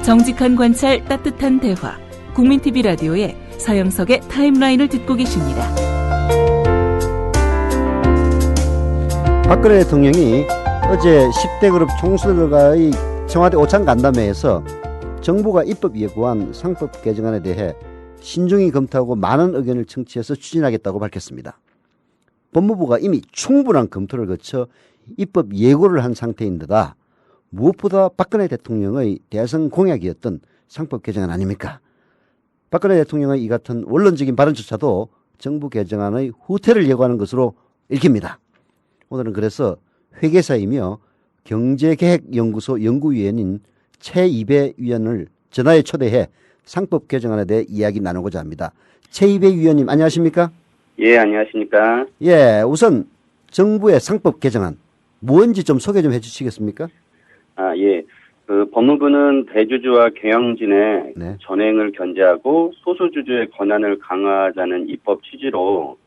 정직한 관찰, 따뜻한 대화. 국민TV 라디오의 서영석의 타임라인을 듣고 계십니다. 박근혜 대통령이 어제 10대 그룹 총수들과의 청와대 오찬 간담회에서 정부가 입법 예고한 상법 개정안에 대해 신중히 검토하고 많은 의견을 청취해서 추진하겠다고 밝혔습니다. 법무부가 이미 충분한 검토를 거쳐 입법 예고를 한 상태인 데다 무엇보다 박근혜 대통령의 대선 공약이었던 상법 개정안 아닙니까? 박근혜 대통령의 이 같은 원론적인 발언조차도 정부 개정안의 후퇴를 예고하는 것으로 읽힙니다. 오늘은 그래서 회계사이며 경제계획연구소 연구위원인 최이배 위원을 전화에 초대해 상법 개정안에 대해 이야기 나누고자 합니다. 최이배 위원님 안녕하십니까? 예, 안녕하십니까? 예, 우선 정부의 상법 개정안 뭔지 좀 소개 좀 해주시겠습니까? 예. 법무부는 대주주와 경영진의 네. 전횡을 견제하고 소수주주의 권한을 강화하자는 입법 취지로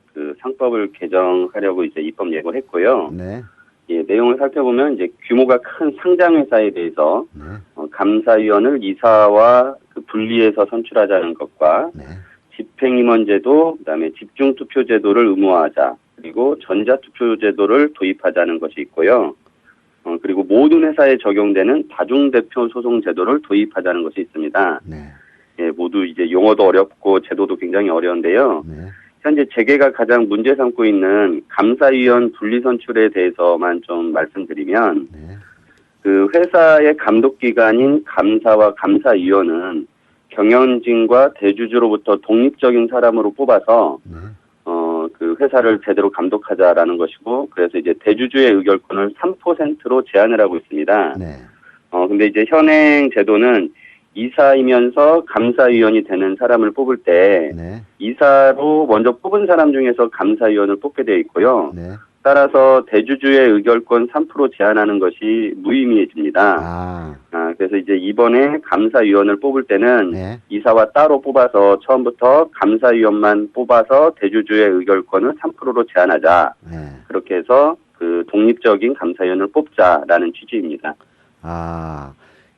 상법을 개정하려고 이제 입법 예고를 했고요. 네. 예, 내용을 살펴보면 이제 규모가 큰 상장 회사에 대해서 네. 감사위원을 이사와 분리해서 선출하자는 것과 네. 집행임원제도, 그다음에 집중투표제도를 의무화하자, 그리고 전자투표제도를 도입하자는 것이 있고요. 그리고 모든 회사에 적용되는 다중대표 소송 제도를 도입하자는 것이 있습니다. 네. 예, 모두 이제 용어도 어렵고 제도도 굉장히 어려운데요. 네. 현재 재계가 가장 문제 삼고 있는 감사위원 분리선출에 대해서만 좀 말씀드리면, 네. 회사의 감독기관인 감사와 감사위원은 경영진과 대주주로부터 독립적인 사람으로 뽑아서 네. 회사를 제대로 감독하자라는 것이고, 그래서 이제 대주주의 의결권을 3%로 제한을 하고 있습니다. 네. 근데 이제 현행 제도는 이사이면서 감사위원이 되는 사람을 뽑을 때 네. 이사로 먼저 뽑은 사람 중에서 감사위원을 뽑게 되어 있고요. 네. 따라서 대주주의 의결권 3% 제한하는 것이 무의미해집니다. 그래서 이제 이번에 감사위원을 뽑을 때는 네. 이사와 따로 뽑아서 처음부터 감사위원만 뽑아서 대주주의 의결권을 3%로 제한하자. 네. 그렇게 해서 독립적인 감사위원을 뽑자라는 취지입니다.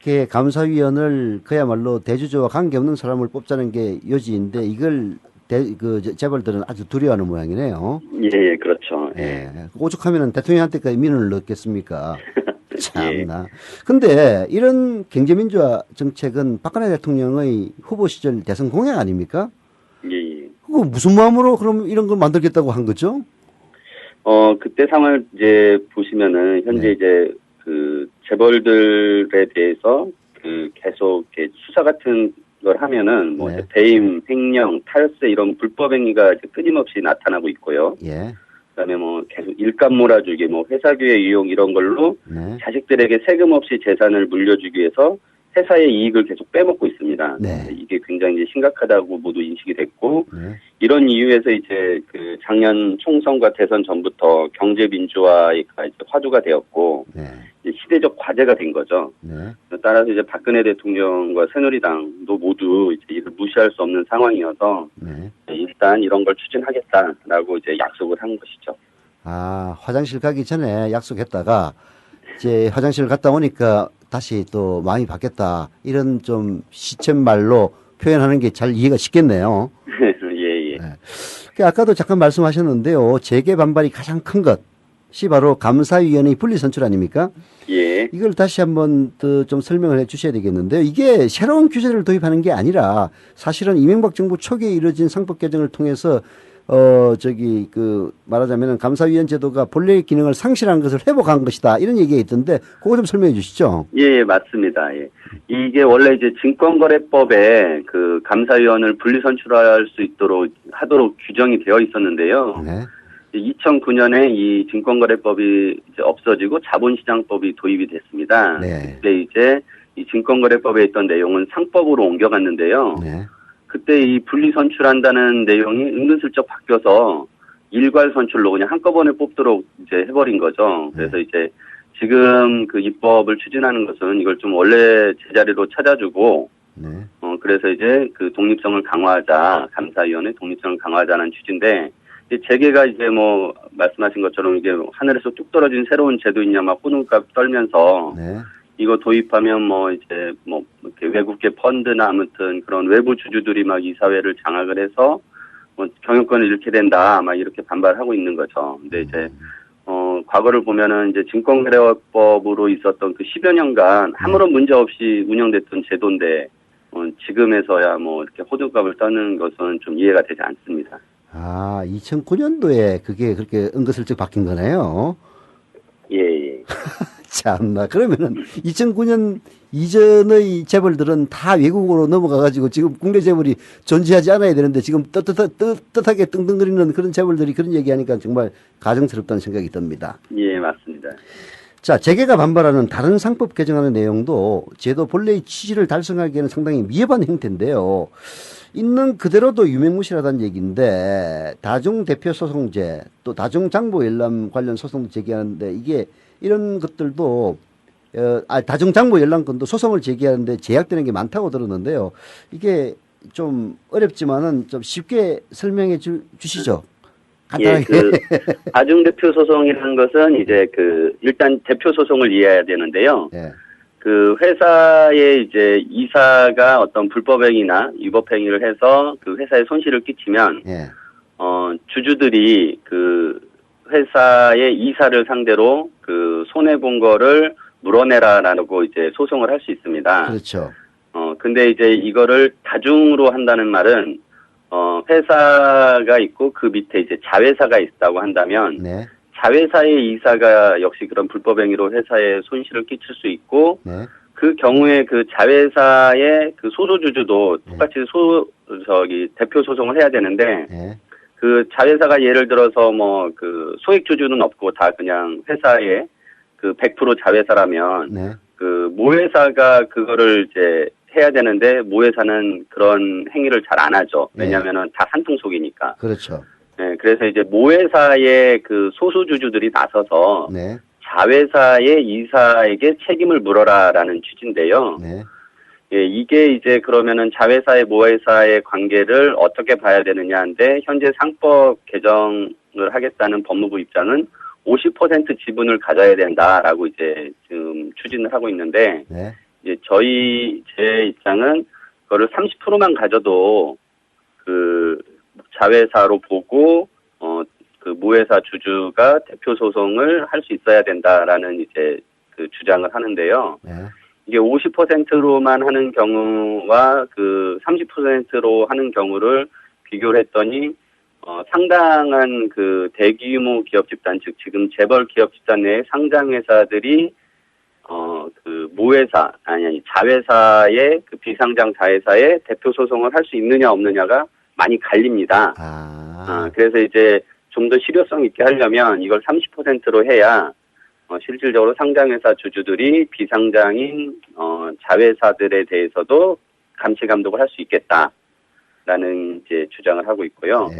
그 감사위원을 그야말로 대주주와 관계없는 사람을 뽑자는 게 요지인데 이걸 재벌들은 아주 두려워하는 모양이네요. 예, 그렇죠. 예. 오죽하면 대통령한테까지 민원을 넣겠습니까? 참나. 근데 이런 경제민주화 정책은 박근혜 대통령의 후보 시절 대선 공약 아닙니까? 예. 그거 무슨 마음으로 그럼 이런 걸 만들겠다고 한 거죠? 그때 상황을 이제 보시면은 현재 네. 이제 재벌들에 대해서 계속 이렇게 수사 같은 걸 하면은 뭐 네. 이제 배임, 횡령, 탈세 이런 불법 행위가 이제 끊임없이 나타나고 있고요. 예. 그다음에 뭐 계속 일감 몰아주기, 뭐 회사기회 이용 이런 걸로 네. 자식들에게 세금 없이 재산을 물려주기 위해서 회사의 이익을 계속 빼먹고 있습니다. 네. 이게 굉장히 이제 심각하다고 모두 인식이 됐고, 네. 이런 이유에서 이제 작년 총선과 대선 전부터 경제 민주화가 이제 화두가 되었고, 네. 이제 시대적 과제가 된 거죠. 네. 따라서 이제 박근혜 대통령과 새누리당도 모두 이제 이를 무시할 수 없는 상황이어서 네. 일단 이런 걸 추진하겠다라고 이제 약속을 한 것이죠. 화장실 가기 전에 약속했다가 이제 화장실 갔다 오니까 다시 또 마음이 바뀌었다. 이런 좀 시쳇말로 표현하는 게 잘 이해가 쉽겠네요. 예. 네. 아까도 잠깐 말씀하셨는데요. 재계 반발이 가장 큰 것이 바로 감사위원회 분리 선출 아닙니까? 예. 이걸 다시 한번 더 좀 설명을 해 주셔야 되겠는데요. 이게 새로운 규제를 도입하는 게 아니라 사실은 이명박 정부 초기에 이루어진 상법 개정을 통해서 말하자면 감사위원 제도가 본래의 기능을 상실한 것을 회복한 것이다. 이런 얘기가 있던데, 그거 좀 설명해 주시죠. 예, 맞습니다. 예. 이게 원래 이제 증권거래법에 감사위원을 분리선출할 수 하도록 규정이 되어 있었는데요. 네. 2009년에 이 증권거래법이 이제 없어지고 자본시장법이 도입이 됐습니다. 네. 그때 이제 이 증권거래법에 있던 내용은 상법으로 옮겨갔는데요. 네. 그때 이 분리선출한다는 내용이 은근슬쩍 바뀌어서 일괄 선출로 그냥 한꺼번에 뽑도록 이제 해버린 거죠. 그래서 이제 지금 입법을 추진하는 것은 이걸 좀 원래 제자리로 찾아주고, 네. 그래서 이제 독립성을 강화하자, 감사위원회 독립성을 강화하자는 취지인데, 재계가 이제 말씀하신 것처럼 이게 하늘에서 뚝 떨어진 새로운 제도이냐 막 호들갑 떨면서 네. 이거 도입하면 뭐 이제 뭐 이렇게 외국계 펀드나 아무튼 그런 외부 주주들이 막 이사회를 장악을 해서 뭐 경영권을 잃게 된다 막 이렇게 반발하고 있는 거죠. 근데 이제 과거를 보면은 이제 증권거래법으로 있었던 그 10여 년간 아무런 문제 없이 운영됐던 제도인데 지금에서야 뭐 이렇게 호들갑을 떠는 것은 좀 이해가 되지 않습니다. 아, 2009년도에 그게 그렇게 은근슬쩍 바뀐 거네요. 예. 참나. 그러면은 2009년 이전의 재벌들은 다 외국으로 넘어가가지고 지금 국내 재벌이 존재하지 않아야 되는데 지금 떳떳하게 떵떵거리는 그런 재벌들이 그런 얘기하니까 정말 가정스럽다는 생각이 듭니다. 예, 맞습니다. 자, 재계가 반발하는 다른 상법 개정안의 내용도 제도 본래의 취지를 달성하기에는 상당히 미흡한 형태인데요. 있는 그대로도 유명무실하다는 얘기인데 다중대표소송제 또 다중장부열람 관련 소송도 제기하는데 이게 이런 것들도 다중장부열람권도 소송을 제기하는데 제약되는 게 많다고 들었는데요. 이게 좀 어렵지만은 좀 쉽게 설명해 주시죠. 간단하게. 예, 다중대표 소송이라는 것은 이제 일단 대표 소송을 이해해야 되는데요. 예. 그 회사의 이제 이사가 어떤 불법행위나 위법행위를 해서 그 회사에 손실을 끼치면, 예. 주주들이 그 회사의 이사를 상대로 그 손해본 거를 물어내라라고 이제 소송을 할 수 있습니다. 그렇죠. 근데 이제 이거를 다중으로 한다는 말은, 회사가 있고 그 밑에 이제 자회사가 있다고 한다면, 네. 자회사의 이사가 역시 그런 불법행위로 회사에 손실을 끼칠 수 있고, 네. 그 경우에 그 자회사의 그 소소주주도 똑같이 대표 소송을 해야 되는데, 네. 그 자회사가 예를 들어서 뭐 그 소액주주는 없고 다 그냥 회사의 그 100% 자회사라면, 네. 그 모회사가 그거를 이제 해야 되는데 모회사는 그런 행위를 잘 안 하죠. 왜냐면은 다 한통속이니까. 그렇죠. 네, 그래서 이제 모회사의 그 소수주주들이 나서서 네. 자회사의 이사에게 책임을 물어라라는 취지인데요. 네. 예, 이게 이제 그러면은 자회사의 모회사의 관계를 어떻게 봐야 되느냐인데 현재 상법 개정을 하겠다는 법무부 입장은 50% 지분을 가져야 된다라고 이제 지금 추진을 하고 있는데, 네. 이제 제 입장은 그거를 30%만 가져도 그 자회사로 보고 그 모회사 주주가 대표 소송을 할 수 있어야 된다라는 이제 그 주장을 하는데요. 네. 이게 50%로만 하는 경우와 그 30%로 하는 경우를 비교를 했더니 상당한 그 대규모 기업 집단, 즉 지금 재벌 기업 집단 내의 상장 회사들이 그 모회사 아니 자회사의 그 비상장 자회사의 대표 소송을 할 수 있느냐 없느냐가 많이 갈립니다. 그래서 이제 좀 더 실효성 있게 하려면 이걸 30%로 해야 실질적으로 상장회사 주주들이 비상장인 자회사들에 대해서도 감시 감독을 할 수 있겠다라는 이제 주장을 하고 있고요.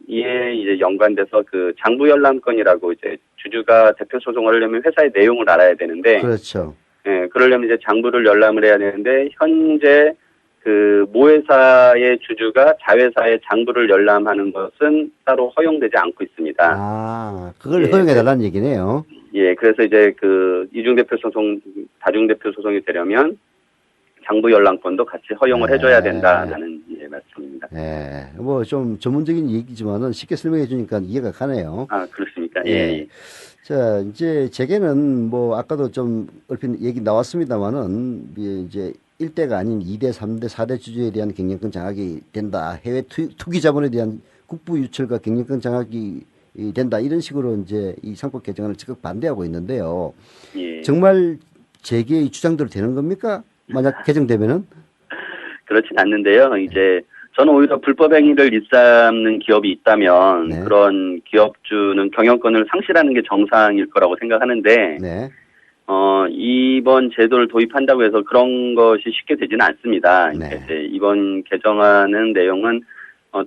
이에 이제 연관돼서 그 장부열람권이라고 이제 주주가 대표 소송을 하려면 회사의 내용을 알아야 되는데, 그렇죠. 예, 그러려면 이제 장부를 열람을 해야 되는데 현재 그 모회사의 주주가 자회사의 장부를 열람하는 것은 따로 허용되지 않고 있습니다. 그걸 허용해달라는 얘기네요. 예, 그래서 이제 그 이중대표 소송, 다중대표 소송이 되려면 장부 열람권도 같이 허용을 해줘야 된다는 말씀입니다. 네, 뭐 좀 전문적인 얘기지만은 쉽게 설명해 주니까 이해가 가네요. 그렇습니까? 예. 자, 이제 재계는 뭐 아까도 좀 얼핏 얘기 나왔습니다만은 이제 1대가 아닌 2대, 3대, 4대 주주에 대한 경영권 장악이 된다. 해외 투기 자본에 대한 국부 유출과 경영권 장악이 된다. 이런 식으로 이제 이 상법 개정안을 적극 반대하고 있는데요. 정말 재계의 주장대로 되는 겁니까? 만약 개정되면은? 그렇진 않는데요. 이제 저는 오히려 불법 행위를 일삼는 기업이 있다면 그런 기업주는 경영권을 상실하는 게 정상일 거라고 생각하는데, 이번 제도를 도입한다고 해서 그런 것이 쉽게 되지는 않습니다. 이제 이번 개정안은 내용은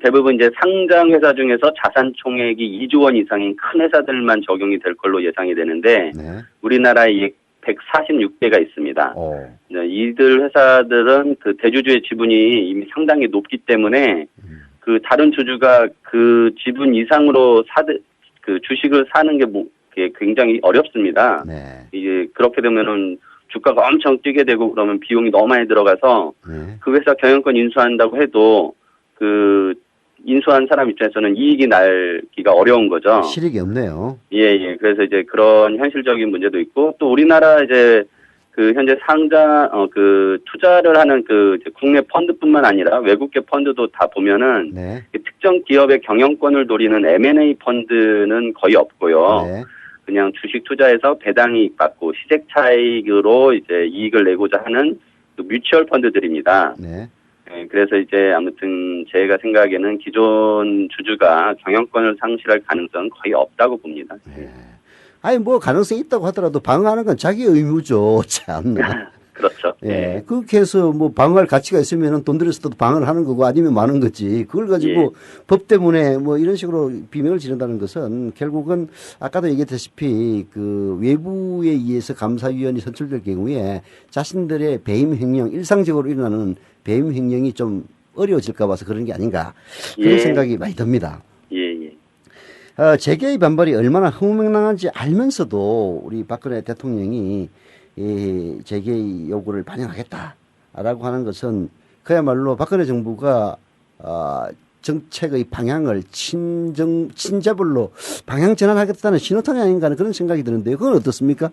대부분 이제 상장 회사 중에서 자산 총액이 2조 원 이상인 큰 회사들만 적용이 될 걸로 예상이 되는데, 우리나라에 146개가 있습니다. 이들 회사들은 그 대주주의 지분이 이미 상당히 높기 때문에 그 다른 주주가 그 지분 이상으로 그 주식을 사는 게 굉장히 어렵습니다. 이게 그렇게 되면은 주가가 엄청 뛰게 되고 그러면 비용이 너무 많이 들어가서 네. 그 회사 경영권 인수한다고 해도 그 인수한 사람 입장에서는 이익이 날기가 어려운 거죠. 실익이 없네요. 예. 그래서 이제 그런 현실적인 문제도 있고 또 우리나라 이제 그 현재 상자 그 투자를 하는 그 이제 국내 펀드뿐만 아니라 외국계 펀드도 다 보면은 네. 특정 기업의 경영권을 노리는 M&A 펀드는 거의 없고요. 네. 그냥 주식 투자해서 배당 이익 받고 시색 차익으로 이제 이익을 내고자 하는 그 뮤추얼 펀드들입니다. 네. 네, 그래서 이제 아무튼 제가 생각에는 기존 주주가 경영권을 상실할 가능성은 거의 없다고 봅니다. 네. 아니 뭐 가능성이 있다고 하더라도 방어하는 건 자기 의무죠. 참나. 그렇죠. 예. 그렇게 해서 뭐 방어할 가치가 있으면 돈 들여서도 방어를 하는 거고 아니면 마는 거지. 그걸 가지고 법 때문에 뭐 이런 식으로 비명을 지른다는 것은 결국은 아까도 얘기했다시피 그 외부에 의해서 감사위원이 선출될 경우에 자신들의 배임 횡령, 일상적으로 일어나는 배임 횡령이 좀 어려워질까 봐서 그런 게 아닌가. 그런 생각이 많이 듭니다. 예. 재계의 반발이 얼마나 허무맹랑한지 알면서도 우리 박근혜 대통령이 이 재계의 요구를 반영하겠다라고 하는 것은 그야말로 박근혜 정부가 정책의 방향을 친자불로 방향 전환하겠다는 신호탄이 아닌가 하는 그런 생각이 드는데요. 그건 어떻습니까?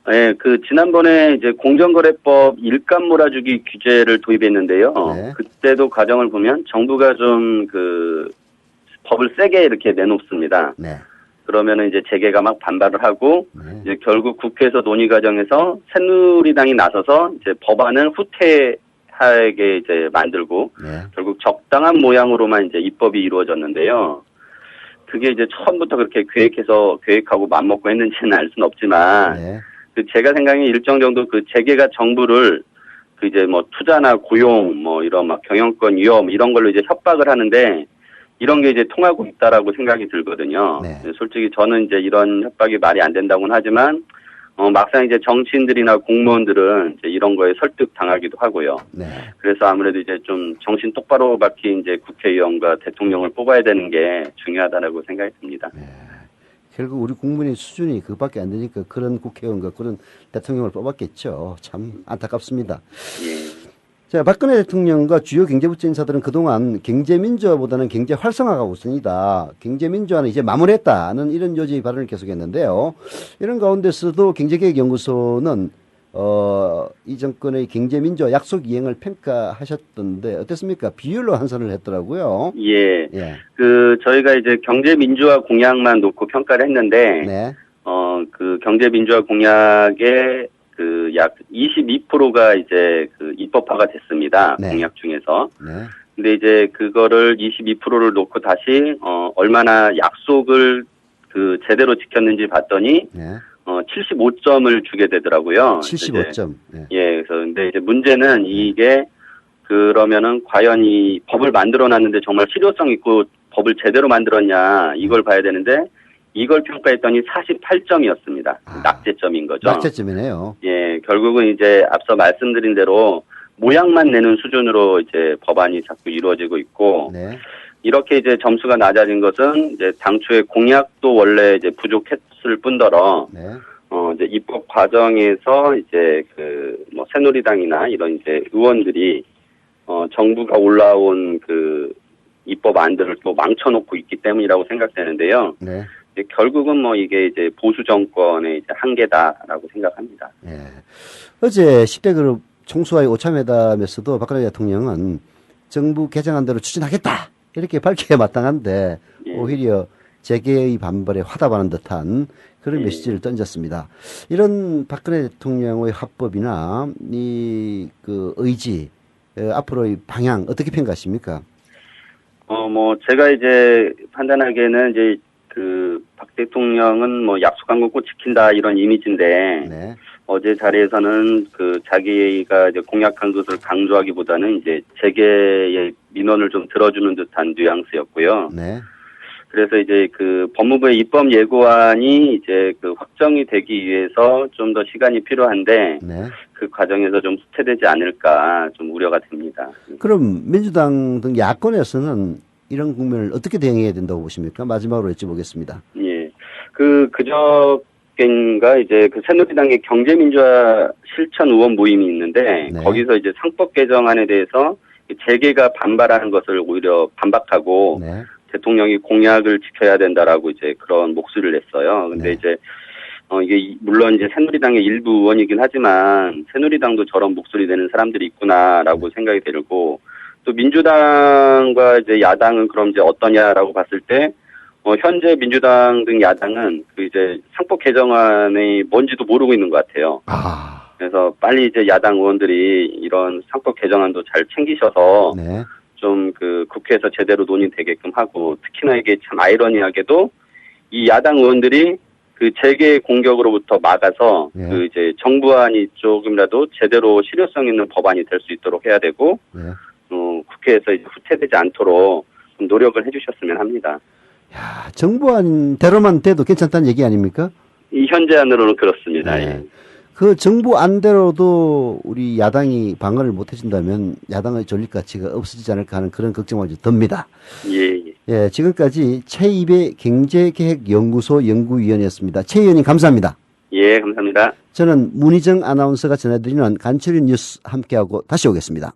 네, 그 지난번에 이제 공정거래법 일감 몰아주기 규제를 도입했는데요. 네. 그때도 과정을 보면 정부가 좀 그 법을 세게 이렇게 내놓습니다. 네. 그러면은 이제 재계가 막 반발을 하고 네. 이제 결국 국회에서 논의 과정에서 새누리당이 나서서 이제 법안을 후퇴하게 이제 만들고 네. 결국 적당한 모양으로만 이제 입법이 이루어졌는데요. 그게 이제 처음부터 그렇게 계획하고 맘먹고 했는지는 알 수는 없지만 네. 그 제가 생각에 일정 정도 그 재계가 정부를 그 이제 뭐 투자나 고용 뭐 이런 막 경영권 위험 이런 걸로 이제 협박을 하는데 이런 게 이제 통하고 있다라고 생각이 들거든요. 네. 솔직히 저는 이제 이런 협박이 말이 안 된다고는 하지만 막상 이제 정치인들이나 공무원들은 이제 이런 거에 설득 당하기도 하고요. 네. 그래서 아무래도 이제 좀 정신 똑바로 박힌 이제 국회의원과 대통령을 뽑아야 되는 게 중요하다라고 생각이 듭니다. 네. 결국 우리 국민의 수준이 그밖에 안 되니까 그런 국회의원과 그런 대통령을 뽑았겠죠. 참 안타깝습니다. 예. 자, 박근혜 대통령과 주요 경제부처 인사들은 그동안 경제민주화보다는 경제 활성화가 우선이다. 경제민주화는 이제 마무리했다는 이런 요지 발언을 계속했는데요. 이런 가운데서도 경제개혁연구소는 이 정권의 경제민주화 약속 이행을 평가하셨던데 어땠습니까? 비율로 한선을 했더라고요. 예. 예. 그 저희가 이제 경제민주화 공약만 놓고 평가를 했는데 네. 그 경제민주화 공약의 그 약 22%가 이제 그 입법화가 됐습니다. 네. 공약 중에서. 네. 근데 이제 그거를 22%를 놓고 다시 얼마나 약속을 그 제대로 지켰는지 봤더니 네. 75점을 주게 되더라고요. 75점. 네. 예, 그래서 근데 이제 문제는 이게 그러면은 과연 이 법을 만들어 놨는데 정말 실효성 있고 법을 제대로 만들었냐 이걸 봐야 되는데 이걸 평가했더니 48점이었습니다. 낙제점인 거죠. 낙제점이네요. 예, 결국은 이제 앞서 말씀드린 대로 모양만 내는 수준으로 이제 법안이 자꾸 이루어지고 있고 네. 이렇게 이제 점수가 낮아진 것은 이제 당초에 공약도 원래 이제 부족했을 뿐더러 네. 이제 입법 과정에서 이제 그 뭐 새누리당이나 이런 이제 의원들이 정부가 올라온 그 입법안들을 또 망쳐놓고 있기 때문이라고 생각되는데요. 네. 결국은 뭐 이게 이제 보수 정권의 이제 한계다라고 생각합니다. 예. 어제 10대 그룹 총수와의 오차회담에서도 박근혜 대통령은 정부 개정안 대로 추진하겠다 이렇게 밝혀야 마땅한데 예. 오히려 재계의 반발에 화답하는 듯한 그런 예. 메시지를 던졌습니다. 이런 박근혜 대통령의 화법이나 이 그 의지 앞으로의 방향 어떻게 평가하십니까? 뭐 제가 이제 판단하기에는 이제 그 박 대통령은 뭐 약속한 거 꼭 지킨다 이런 이미지인데 네. 어제 자리에서는 그 자기가 이제 공약한 것을 강조하기보다는 이제 재계의 민원을 좀 들어주는 듯한 뉘앙스였고요. 네. 그래서 이제 그 법무부의 입법 예고안이 이제 그 확정이 되기 위해서 좀 더 시간이 필요한데 네. 그 과정에서 좀 후퇴되지 않을까 좀 우려가 됩니다. 그럼 민주당 등 야권에서는 이런 국면을 어떻게 대응해야 된다고 보십니까? 마지막으로 여쭤보겠습니다. 예. 그저 개인가 이제 그 새누리당의 경제민주화 실천 의원 모임이 있는데 네. 거기서 이제 상법 개정안에 대해서 재계가 반발하는 것을 오히려 반박하고 네. 대통령이 공약을 지켜야 된다라고 이제 그런 목소리를 냈어요. 근데 네. 이제 이게 물론 이제 새누리당의 일부 의원이긴 하지만 새누리당도 저런 목소리 내는 사람들이 있구나라고 생각이 들고 또 민주당과 이제 야당은 그럼 이제 어떠냐라고 봤을 때 현재 민주당 등 야당은 그 이제 상법 개정안이 뭔지도 모르고 있는 것 같아요. 아. 그래서 빨리 이제 야당 의원들이 이런 상법 개정안도 잘 챙기셔서 네. 좀 그 국회에서 제대로 논의되게끔 하고 특히나 이게 참 아이러니하게도 이 야당 의원들이 그 재계 공격으로부터 막아서 네. 그 이제 정부안이 조금이라도 제대로 실효성 있는 법안이 될 수 있도록 해야 되고 네. 국회에서 이제 후퇴되지 않도록 좀 노력을 해주셨으면 합니다. 야, 정부안대로만 돼도 괜찮다는 얘기 아닙니까? 이 현재안으로는 그렇습니다. 네. 예. 그 정부안대로도 우리 야당이 방어를 못 해준다면 야당의 존립 가치가 없어지지 않을까 하는 그런 걱정을 좀 듭니다. 예, 예. 예, 지금까지 최입의 경제계획연구소 연구위원이었습니다. 최 의원님 감사합니다. 예, 감사합니다. 저는 문희정 아나운서가 전해드리는 간추린 뉴스 함께하고 다시 오겠습니다.